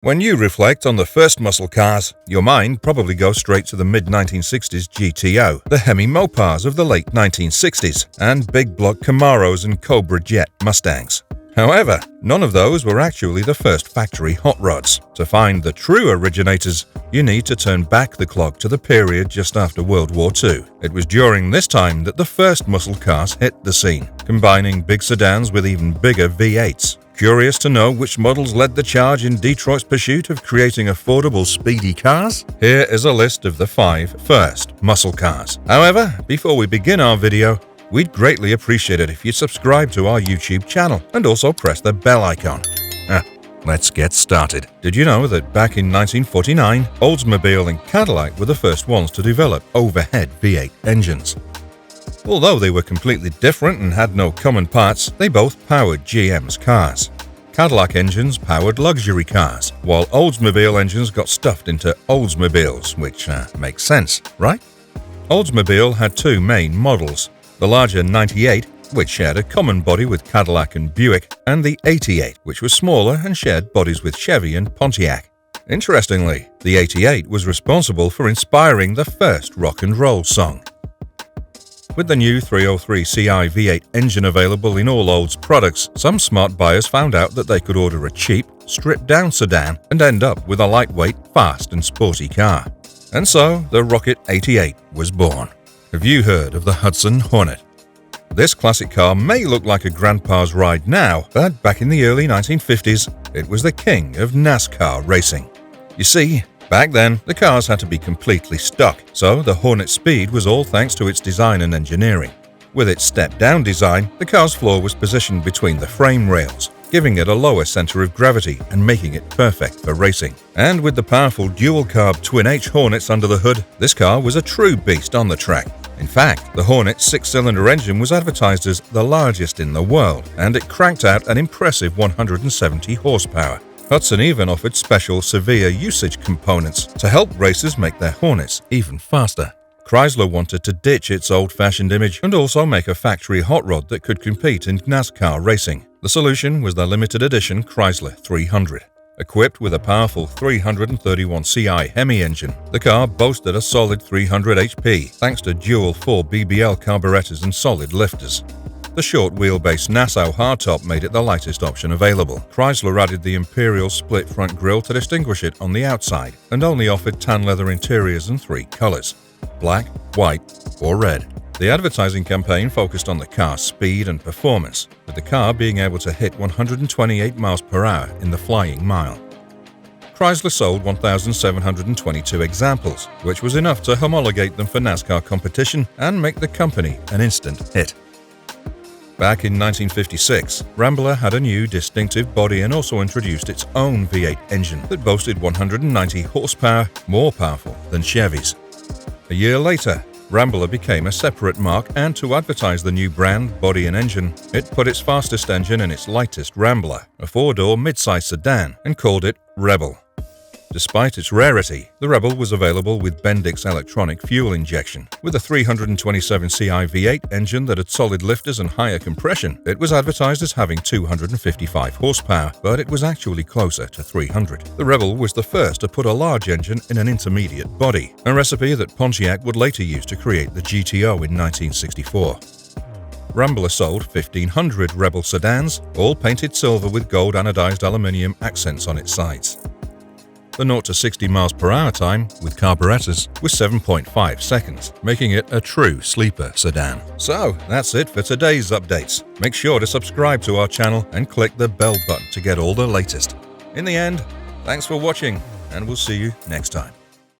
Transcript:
When you reflect on the first muscle cars, your mind probably goes straight to the mid-1960s GTO, the Hemi Mopars of the late 1960s, and big block Camaros and Cobra Jet Mustangs. However, none of those were actually the first factory hot rods. To find the true originators, you need to turn back the clock to the period just after World War II. It was during this time that the first muscle cars hit the scene, combining big sedans with even bigger V8s. Curious to know which models led the charge in Detroit's pursuit of creating affordable, speedy cars? Here is a list of the 5 first muscle cars. However, before we begin our video, we'd greatly appreciate it if you subscribe to our YouTube channel and also press the bell icon. Let's get started. Did you know that back in 1949, Oldsmobile and Cadillac were the first ones to develop overhead V8 engines? Although they were completely different and had no common parts, they both powered GM's cars. Cadillac engines powered luxury cars, while Oldsmobile engines got stuffed into Oldsmobiles, which makes sense, right? Oldsmobile had 2 main models, the larger 98, which shared a common body with Cadillac and Buick, and the 88, which was smaller and shared bodies with Chevy and Pontiac. Interestingly, the 88 was responsible for inspiring the first rock and roll song. With the new 303 Ci V8 engine available in all Olds products, some smart buyers found out that they could order a cheap, stripped-down sedan and end up with a lightweight, fast and sporty car. And so, the Rocket 88 was born. Have you heard of the Hudson Hornet? This classic car may look like a grandpa's ride now, but back in the early 1950s, it was the king of NASCAR racing. You see, back then, the cars had to be completely stock, so the Hornet's speed was all thanks to its design and engineering. With its step-down design, the car's floor was positioned between the frame rails, giving it a lower center of gravity and making it perfect for racing. And with the powerful dual-carb twin-H Hornets under the hood, this car was a true beast on the track. In fact, the Hornet's 6-cylinder engine was advertised as the largest in the world, and it cranked out an impressive 170 horsepower. Hudson even offered special severe usage components to help racers make their Hornets even faster. Chrysler wanted to ditch its old-fashioned image and also make a factory hot rod that could compete in NASCAR racing. The solution was the limited edition Chrysler 300. Equipped with a powerful 331 Ci Hemi engine, the car boasted a solid 300 HP thanks to dual 4 BBL carburetors and solid lifters. The short wheelbase Nassau hardtop made it the lightest option available. Chrysler added the Imperial split front grille to distinguish it on the outside and only offered tan leather interiors in 3 colors: black, white, or red. The advertising campaign focused on the car's speed and performance, with the car being able to hit 128 miles per hour in the flying mile. Chrysler sold 1,722 examples, which was enough to homologate them for NASCAR competition and make the company an instant hit. Back in 1956, Rambler had a new distinctive body and also introduced its own V8 engine that boasted 190 horsepower, more powerful than Chevy's. A year later, Rambler became a separate mark, and to advertise the new brand, body and engine, it put its fastest engine in its lightest Rambler, a 4-door mid-size sedan, and called it Rebel. Despite its rarity, the Rebel was available with Bendix electronic fuel injection. With a 327 Ci V8 engine that had solid lifters and higher compression, it was advertised as having 255 horsepower, but it was actually closer to 300. The Rebel was the first to put a large engine in an intermediate body, a recipe that Pontiac would later use to create the GTO in 1964. Rambler sold 1,500 Rebel sedans, all painted silver with gold anodized aluminium accents on its sides. The 0 to 60 miles per hour time, with carburetors, was 7.5 seconds, making it a true sleeper sedan. So, that's it for today's updates. Make sure to subscribe to our channel and click the bell button to get all the latest. In the end, thanks for watching, and we'll see you next time.